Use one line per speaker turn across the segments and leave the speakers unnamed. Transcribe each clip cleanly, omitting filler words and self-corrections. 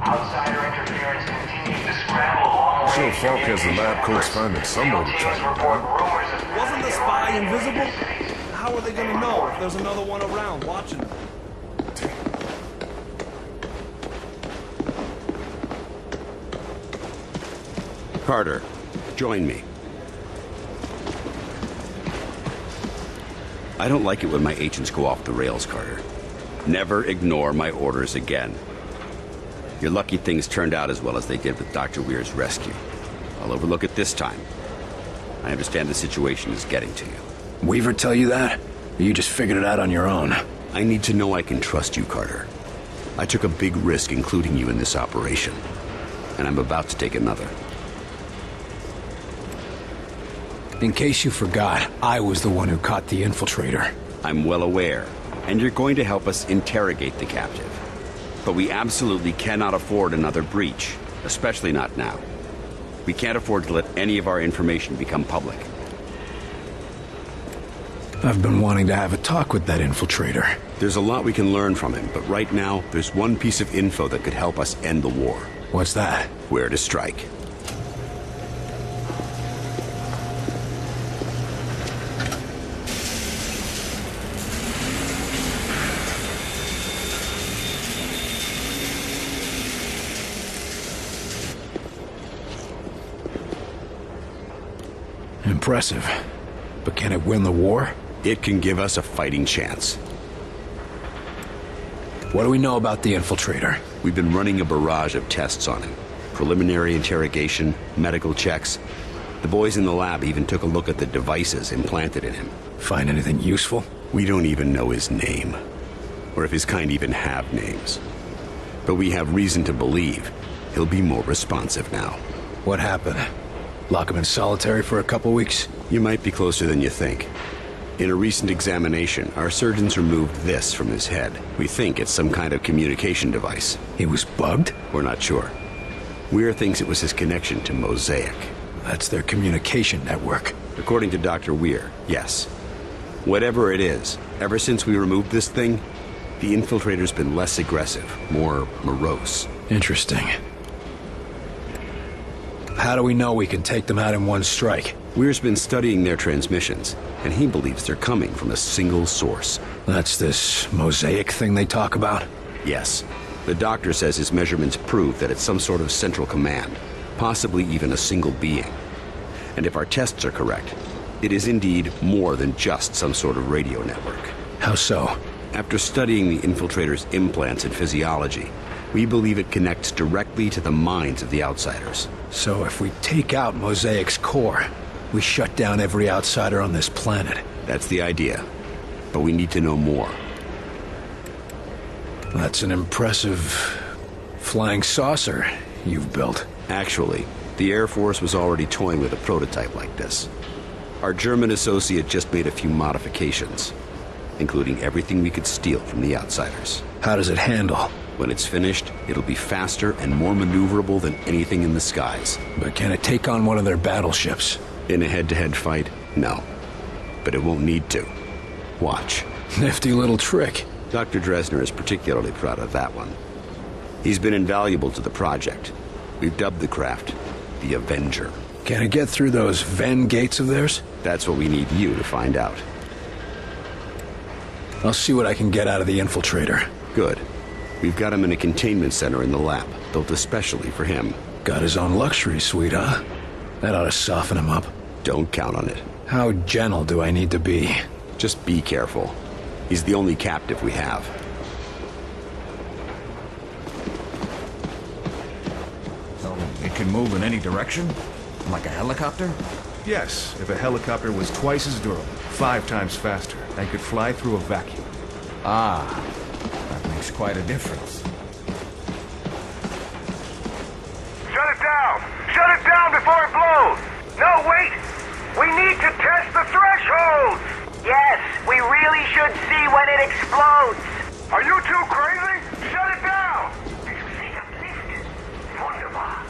Outsider interference continues to scramble along
Sure, Falk has the lab coats finding some way to track it down.
Wasn't the spy invisible? How are they gonna know if there's another one around watching them?
Carter, join me. I don't like it when my agents go off the rails, Carter. Never ignore my orders again. You're lucky things turned out as well as they did with Dr. Weir's rescue. I'll overlook it this time. I understand the situation is getting to you.
Weaver tell you that? Or you just figured it out on your own?
I need to know I can trust you, Carter. I took a big risk including you in this operation, and I'm about to take another.
In case you forgot, I was the one who caught the infiltrator.
I'm well aware, and you're going to help us interrogate the captive. But we absolutely cannot afford another breach, especially not now. We can't afford to let any of our information become public.
I've been wanting to have a talk with that infiltrator.
There's a lot we can learn from him, but right now, there's one piece of info that could help us end the war.
What's that?
Where to strike.
Impressive. But can it win the war?
It can give us a fighting chance.
What do we know about the infiltrator?
We've been running a barrage of tests on him. Preliminary interrogation, medical checks. The boys in the lab even took a look at the devices implanted in him.
Find anything useful?
We don't even know his name, or if his kind even have names. But we have reason to believe he'll be more responsive now.
What happened? Lock him in solitary for a couple weeks?
You might be closer than you think. In a recent examination, our surgeons removed this from his head. We think it's some kind of communication device.
He was bugged?
We're not sure. Weir thinks it was his connection to Mosaic.
That's their communication network.
According to Dr. Weir, yes. Whatever it is, ever since we removed this thing, the infiltrator's been less aggressive, more morose.
Interesting. How do we know we can take them out in one strike?
Weir's been studying their transmissions, and he believes they're coming from a single source.
That's this Mosaic thing they talk about?
Yes. The doctor says his measurements prove that it's some sort of central command, possibly even a single being. And if our tests are correct, it is indeed more than just some sort of radio network.
How so?
After studying the infiltrator's implants and physiology, we believe it connects directly to the minds of the outsiders.
So if we take out Mosaic's core, we shut down every outsider on this planet.
That's the idea. But we need to know more.
That's an impressive flying saucer you've built.
Actually, the Air Force was already toying with a prototype like this. Our German associate just made a few modifications, including everything we could steal from the outsiders.
How does it handle?
When it's finished, it'll be faster and more maneuverable than anything in the skies.
But can it take on one of their battleships?
In a head-to-head fight, no. But it won't need to. Watch.
Nifty little trick.
Dr. Dresner is particularly proud of that one. He's been invaluable to the project. We've dubbed the craft the Avenger.
Can it get through those Venn gates of theirs?
That's what we need you to find out.
I'll see what I can get out of the infiltrator.
Good. We've got him in a containment center in the lab, built especially for him.
Got his own luxury suite, huh? That ought to soften him up.
Don't count on it.
How gentle do I need to be?
Just be careful. He's the only captive we have.
So it can move in any direction? Like a helicopter?
Yes, if a helicopter was twice as durable, 5 times faster, and could fly through a vacuum.
Ah, that makes quite a difference.
Shut it down! Shut it down before it blows! No, wait! We need to test the thresholds!
Yes, we really should see when it explodes!
Are you too crazy? Shut it down! Wunderbar.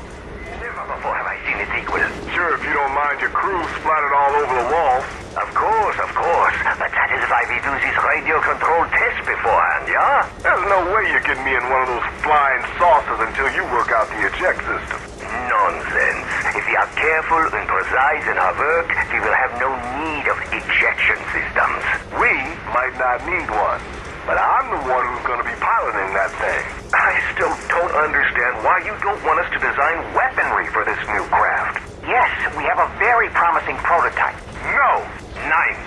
Never before have I seen it equal. Sure, if you don't mind your crew splattered all over the walls. Of course. But that is why we do this radio-controlled test beforehand, Yeah? There's no way you're getting me in one of those flying saucers until you work out the eject system.
Nonsense. If we are careful and precise in our work, we will have no need of ejection systems.
We might not need one, but I'm the one who's going to be piloting that thing.
I still don't understand why you don't want us to design weaponry for this new craft. Yes, we have a very promising prototype.
No!
Nice.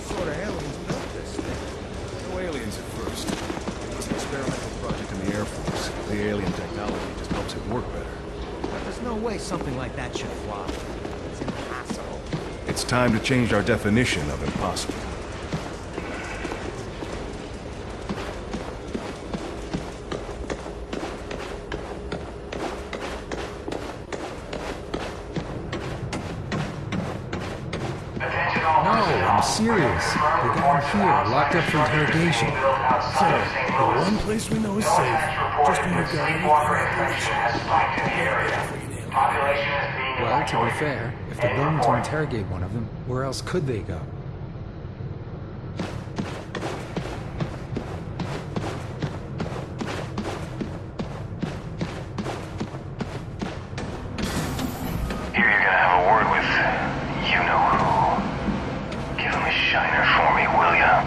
Sort of aliens built this thing.
No aliens at first. It's an experimental project in the Air Force. The alien technology just helps it work better.
But there's no way something like that should fly. It's impossible.
It's time to change our definition of impossible.
Attention all
No,
personnel.
I'm serious. They got him here, locked up for interrogation.
Outside of St. Louis.
One place we know is safe. Just when we've got any
Population has spiked in the area. Population is being
Well, to be
evacuated.
fair, if they're going to interrogate one of them, where else could they go?
Here you're gonna have a word with you-know-who. Give him a shiner for me, will ya?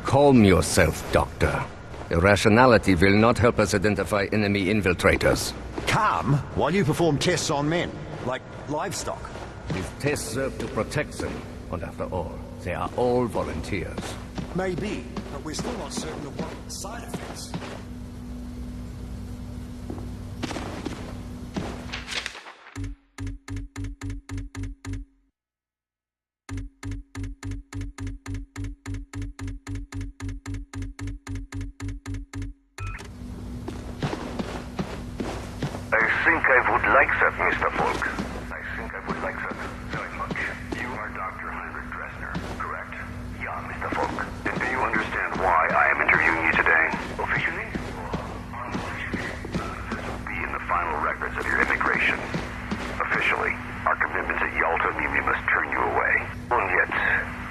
Calm yourself, Doctor. Irrationality will not help us identify enemy infiltrators.
Calm while you perform tests on men, like livestock.
These tests serve to protect them, and after all, they are all volunteers.
Maybe, but we're still not certain of what the side effects.
I think I would like that, Mr. Falk. I think I would like that very much. You are Dr. Heinrich Dressner, correct? Yeah, Mr. Falk. And do you understand why I am interviewing you today? Officially? Or unofficially? This will be in the final records of your immigration. Officially, our commitments at Yalta mean we must turn you away. And yet,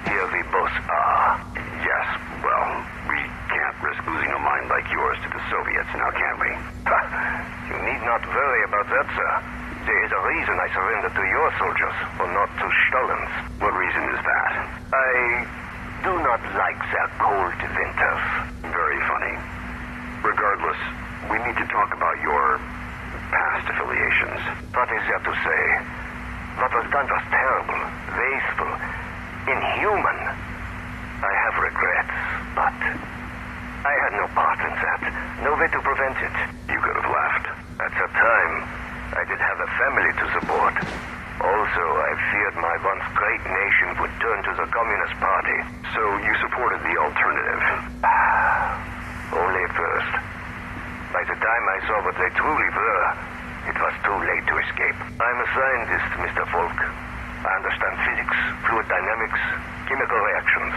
here we both are. Yes, well, we can't risk losing a mind like yours to the Soviets, now can we? You need not worry about that, sir. There is a reason I surrendered to your soldiers, or not to Stalin's. What reason is that? I do not like their cold winters. Very funny. Regardless, we need to talk about your past affiliations. What is there to say? What was done was terrible, wasteful, inhuman. I have regrets, but I had no part in that. No way to prevent it. You could have left. At that time, I did have a family to support. Also, I feared my once great nation would turn to the Communist Party. So you supported the alternative. Only at first. By the time I saw what they truly were, it was too late to escape. I'm a scientist, Mr. Falk. I understand physics, fluid dynamics, chemical reactions.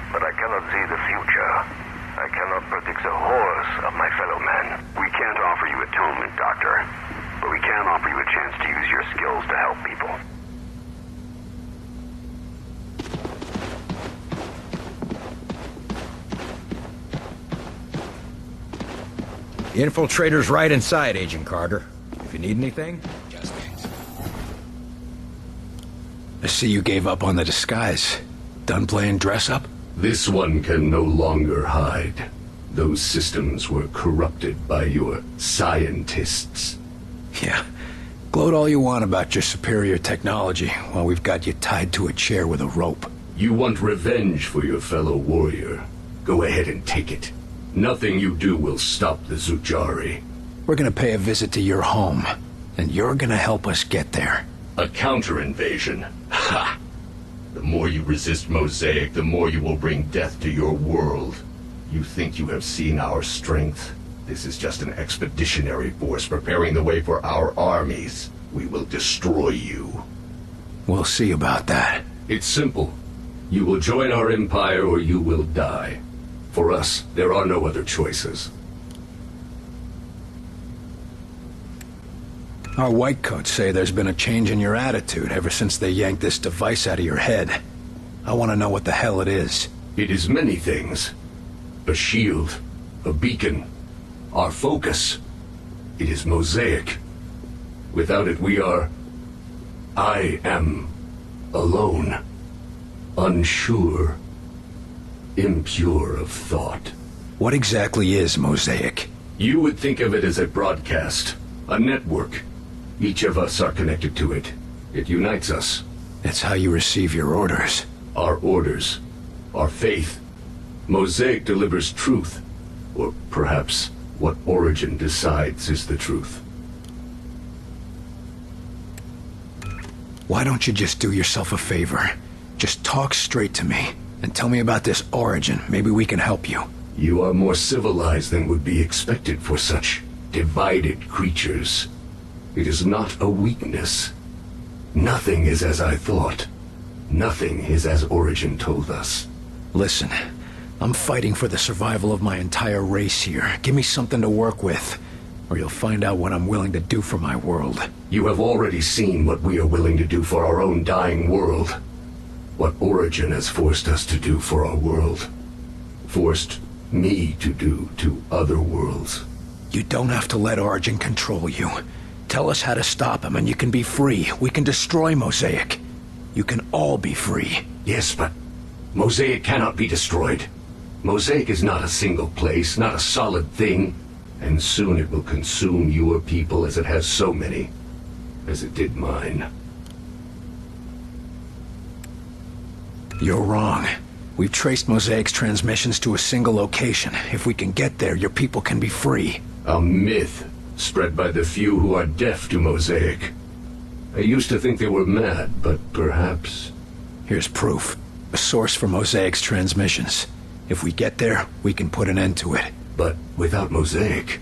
But I cannot see the future. I cannot predict the horrors of my fellow man. We can't offer you atonement, Doctor. But we can offer you a chance to use your skills to help people.
The infiltrator's right inside, Agent Carter. If you need anything, just ask.
I see you gave up on the disguise. Done playing dress-up?
This one can no longer hide. Those systems were corrupted by your scientists.
Yeah. Gloat all you want about your superior technology while we've got you tied to a chair with a rope.
You want revenge for your fellow warrior. Go ahead and take it. Nothing you do will stop the Zujari.
We're gonna pay a visit to your home, and you're gonna help us get there.
A counter-invasion. Ha! The more you resist Mosaic, the more you will bring death to your world. You think you have seen our strength? This is just an expeditionary force preparing the way for our armies. We will destroy you.
We'll see about that.
It's simple. You will join our empire or you will die. For us, there are no other choices.
Our whitecoats say there's been a change in your attitude ever since they yanked this device out of your head. I want to know what the hell it is.
It is many things. A shield, a beacon, our focus. It is Mosaic. Without it, I am alone, unsure, impure of thought.
What exactly is Mosaic?
You would think of it as a broadcast, a network. Each of us are connected to it. It unites us.
It's how you receive your orders.
Our orders, our faith. Mosaic delivers truth, or perhaps what Origin decides is the truth.
Why don't you just do yourself a favor? Just talk straight to me, and tell me about this Origin. Maybe we can help you.
You are more civilized than would be expected for such divided creatures. It is not a weakness. Nothing is as I thought. Nothing is as Origin told us.
Listen, I'm fighting for the survival of my entire race here. Give me something to work with, or you'll find out what I'm willing to do for my world.
You have already seen what we are willing to do for our own dying world. What Origin has forced us to do for our world. Forced me to do to other worlds.
You don't have to let Origin control you. Tell us how to stop him and you can be free. We can destroy Mosaic. You can all be free.
Yes, but Mosaic cannot be destroyed. Mosaic is not a single place, not a solid thing. And soon it will consume your people as it has so many. As it did mine.
You're wrong. We've traced Mosaic's transmissions to a single location. If we can get there, your people can be free.
A myth spread by the few who are deaf to Mosaic. I used to think they were mad, but perhaps...
Here's proof. A source for Mosaic's transmissions. If we get there, we can put an end to it.
But without Mosaic,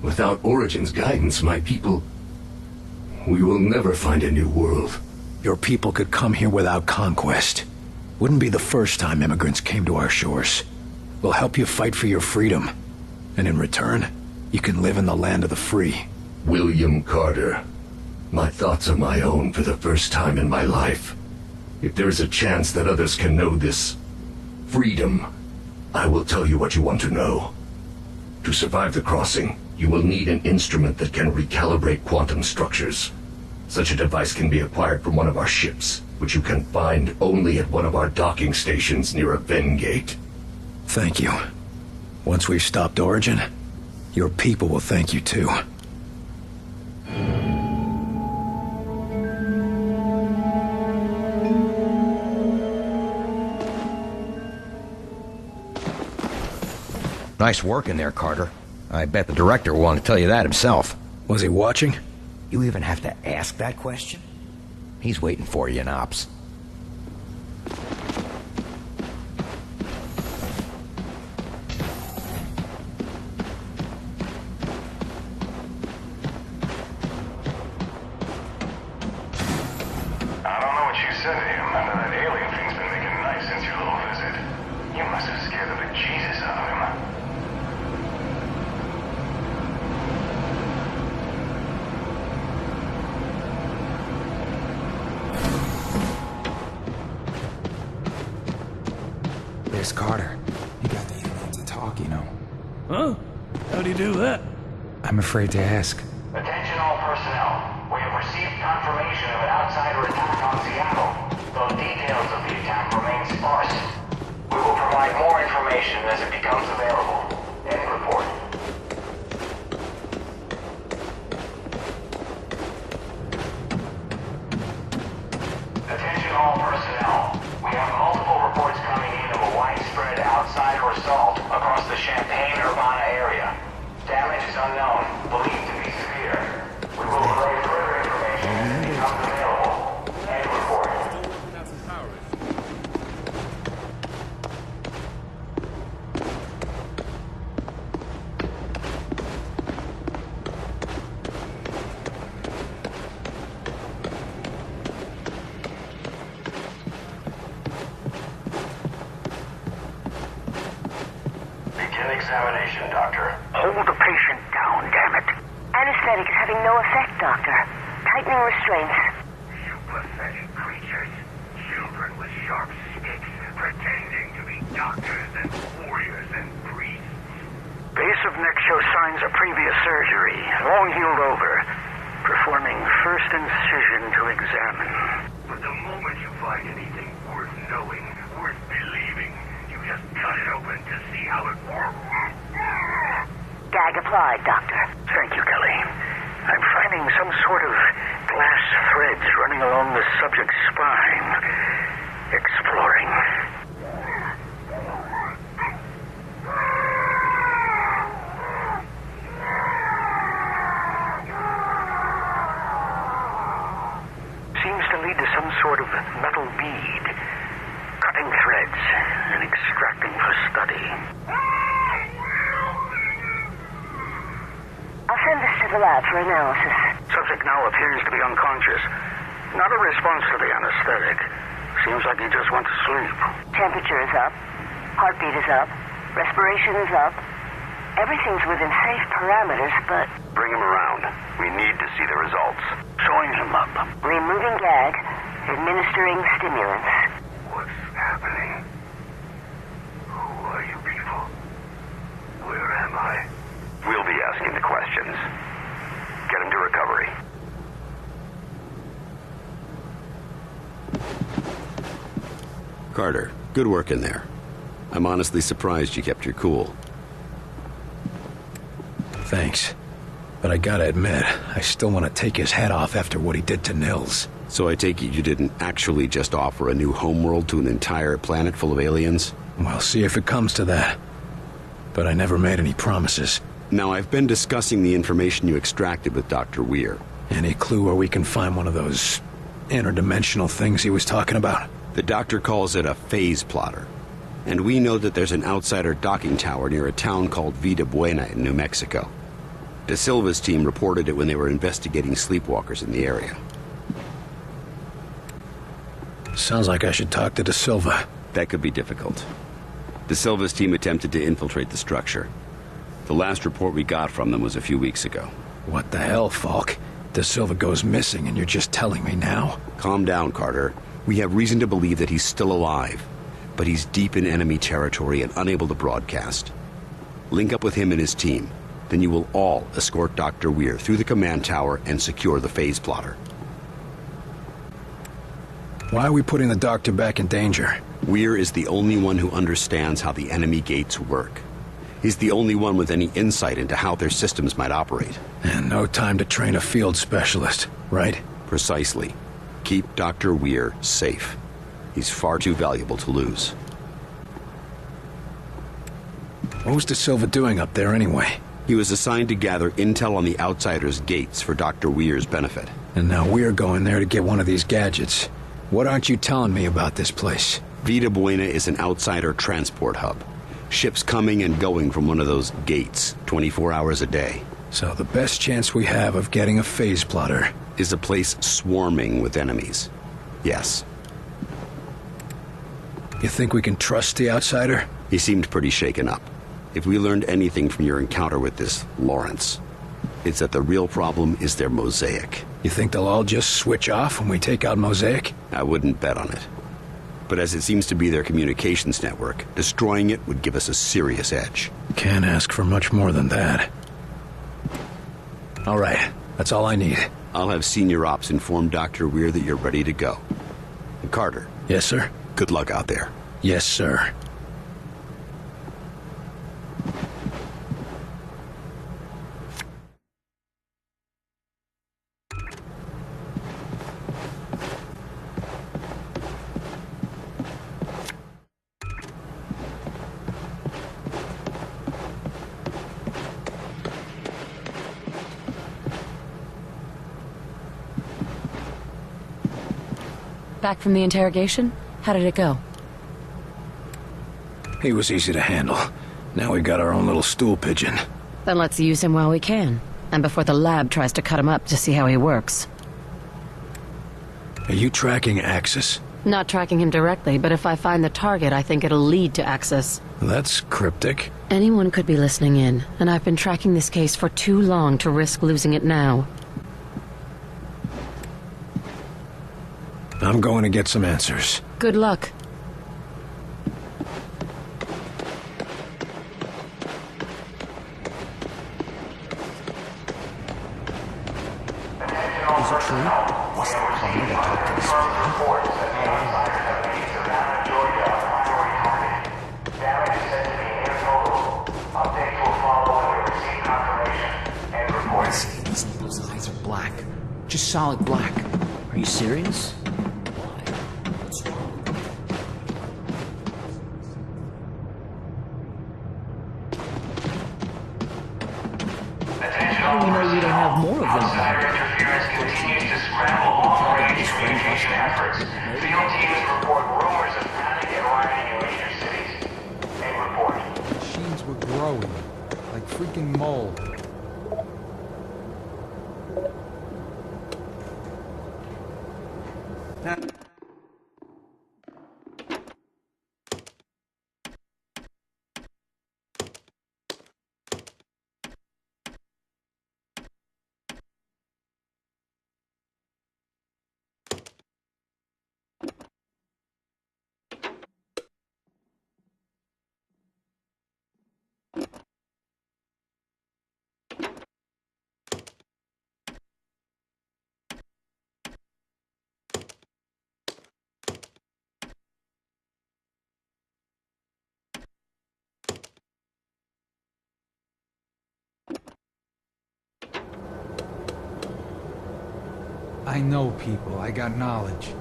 without Origin's guidance, my people... We will never find a new world.
Your people could come here without conquest. Wouldn't be the first time immigrants came to our shores. We'll help you fight for your freedom. And in return, you can live in the land of the free.
William Carter. My thoughts are my own for the first time in my life. If there is a chance that others can know this freedom, I will tell you what you want to know. To survive the crossing, you will need an instrument that can recalibrate quantum structures. Such a device can be acquired from one of our ships, which you can find only at one of our docking stations near a Ven gate.
Thank you. Once we've stopped Origin, your people will thank you too.
Nice work in there, Carter. I bet the director will want to tell you that himself.
Was he watching?
You even have to ask that question? He's waiting for you in Ops.
I don't know what you said to him, but that alien thing's been making nice since your little visit. You must have scared the bejesus out of him.
There's Carter. You got the ability to talk, you know.
Huh? How'd he do that?
I'm afraid to ask.
Attention all personnel. We have received confirmation of an outsider attack on Seattle, though details of the attack remain sparse. We will provide more information as it becomes available. End report. Attention all personnel. We have multiple reports coming in of a widespread outsider assault across the Champaign-Urbana area. Damage is unknown, believed to be patient, Doctor.
Hold the patient down, damn it.
Anesthetic is having no effect, Doctor. Tightening restraints.
You pathetic creatures. Children with sharp sticks, pretending to be doctors and warriors and priests.
Base of neck shows signs of previous surgery. Long healed over. Performing first incision to examine.
But the moment you find anything worth knowing, worth believing, you just cut it open to see how it works.
Gag applied, Doctor.
Thank you, Kelly. I'm finding some sort of glass threads running along the subject's spine. Exploring. Seems to lead to some sort of metal bead. Cutting threads and extracting for study.
I'll send this to the lab for analysis.
Subject now appears to be unconscious. Not a response to the anesthetic. Seems like he just went to sleep.
Temperature is up. Heartbeat is up. Respiration is up. Everything's within safe parameters, but...
Bring him around. We need to see the results.
Sewing him up.
Removing gag. Administering stimulants.
What's happening? Who are you people? Where am I? We'll be asking the questions. Get him to recovery.
Carter, good work in there. I'm honestly surprised you kept your cool.
Thanks. But I gotta admit, I still want to take his head off after what he did to Nils.
So I take it you didn't actually just offer a new homeworld to an entire planet full of aliens?
We'll see if it comes to that. But I never made any promises.
Now, I've been discussing the information you extracted with Dr. Weir.
Any clue where we can find one of those interdimensional things he was talking about?
The doctor calls it a phase plotter. And we know that there's an outsider docking tower near a town called Vida Buena in New Mexico. De Silva's team reported it when they were investigating sleepwalkers in the area.
Sounds like I should talk to De Silva.
That could be difficult. De Silva's team attempted to infiltrate the structure. The last report we got from them was a few weeks ago.
What the hell, Falk? De Silva goes missing and you're just telling me now?
Calm down, Carter. We have reason to believe that he's still alive, but he's deep in enemy territory and unable to broadcast. Link up with him and his team. Then you will all escort Dr. Weir through the command tower and secure the phase plotter.
Why are we putting the doctor back in danger?
Weir is the only one who understands how the enemy gates work. He's the only one with any insight into how their systems might operate.
And no time to train a field specialist, right?
Precisely. Keep Dr. Weir safe. He's far too valuable to lose.
What was De Silva doing up there anyway?
He was assigned to gather intel on the Outsiders' gates for Dr. Weir's benefit.
And now we're going there to get one of these gadgets. What aren't you telling me about this place?
Vida Buena is an outsider transport hub. Ships coming and going from one of those gates, 24 hours a day.
So the best chance we have of getting a phase plotter
is a place swarming with enemies. Yes.
You think we can trust the outsider?
He seemed pretty shaken up. If we learned anything from your encounter with this Lawrence, it's that the real problem is their mosaic.
You think they'll all just switch off when we take out Mosaic?
I wouldn't bet on it. But as it seems to be their communications network, destroying it would give us a serious edge.
Can't ask for much more than that. All right, that's all I need.
I'll have Senior Ops inform Dr. Weir that you're ready to go. And Carter.
Yes, sir?
Good luck out there.
Yes, sir.
Back from the interrogation? How did it go?
He was easy to handle. Now we've got our own little stool pigeon.
Then let's use him while we can. And before the lab tries to cut him up to see how he works.
Are you tracking Axis?
Not tracking him directly, but if I find the target, I think it'll lead to access.
That's cryptic.
Anyone could be listening in, and I've been tracking this case for too long to risk losing it now.
I'm going to get some answers.
Good luck.
Is it true? Was the plane that talked to the spy? Those eyes are black. Just solid black.
Are you serious? How do we know we don't have more of them?
Outsider interference continues to scramble long-range communication efforts. Field teams report rumors of panic and rioting in major cities. They report.
Machines were growing. Like freaking mold. I know people. I got knowledge.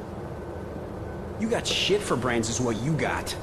You got shit for brains is what you got.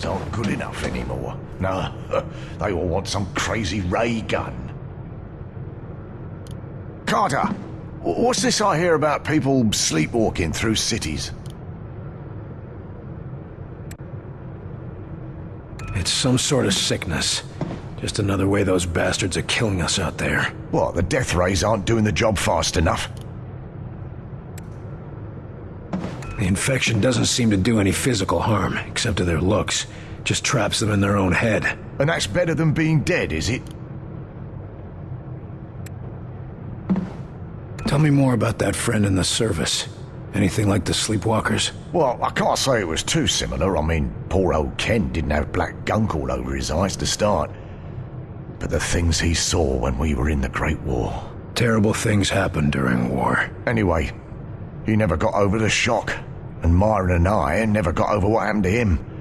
Aren't good enough anymore. No, they all want some crazy ray gun. Carter, what's this I hear about people sleepwalking through cities?
It's some sort of sickness. Just another way those bastards are killing us out there.
What, the death rays aren't doing the job fast enough?
The infection doesn't seem to do any physical harm, except to their looks. Just traps them in their own head.
And that's better than being dead, is it?
Tell me more about that friend in the service. Anything like the sleepwalkers?
Well, I can't say it was too similar. I mean, poor old Ken didn't have black gunk all over his eyes to start. But the things he saw when we were in the Great War.
Terrible things happen during war.
Anyway, he never got over the shock. And Myron and I never got over what happened to him.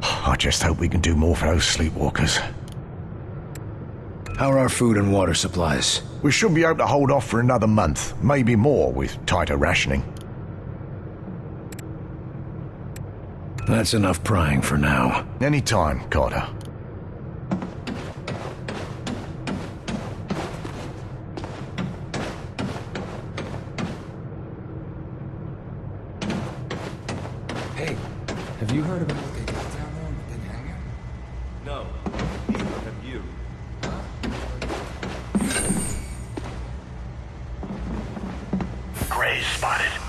I just hope we can do more for those sleepwalkers.
How are our food and water supplies?
We should be able to hold off for another month, maybe more with tighter rationing.
That's enough prying for now.
Anytime, Carter.
Hey, have you heard about what they got down there in the big hangar?
No. Neither have you.
Grays spotted.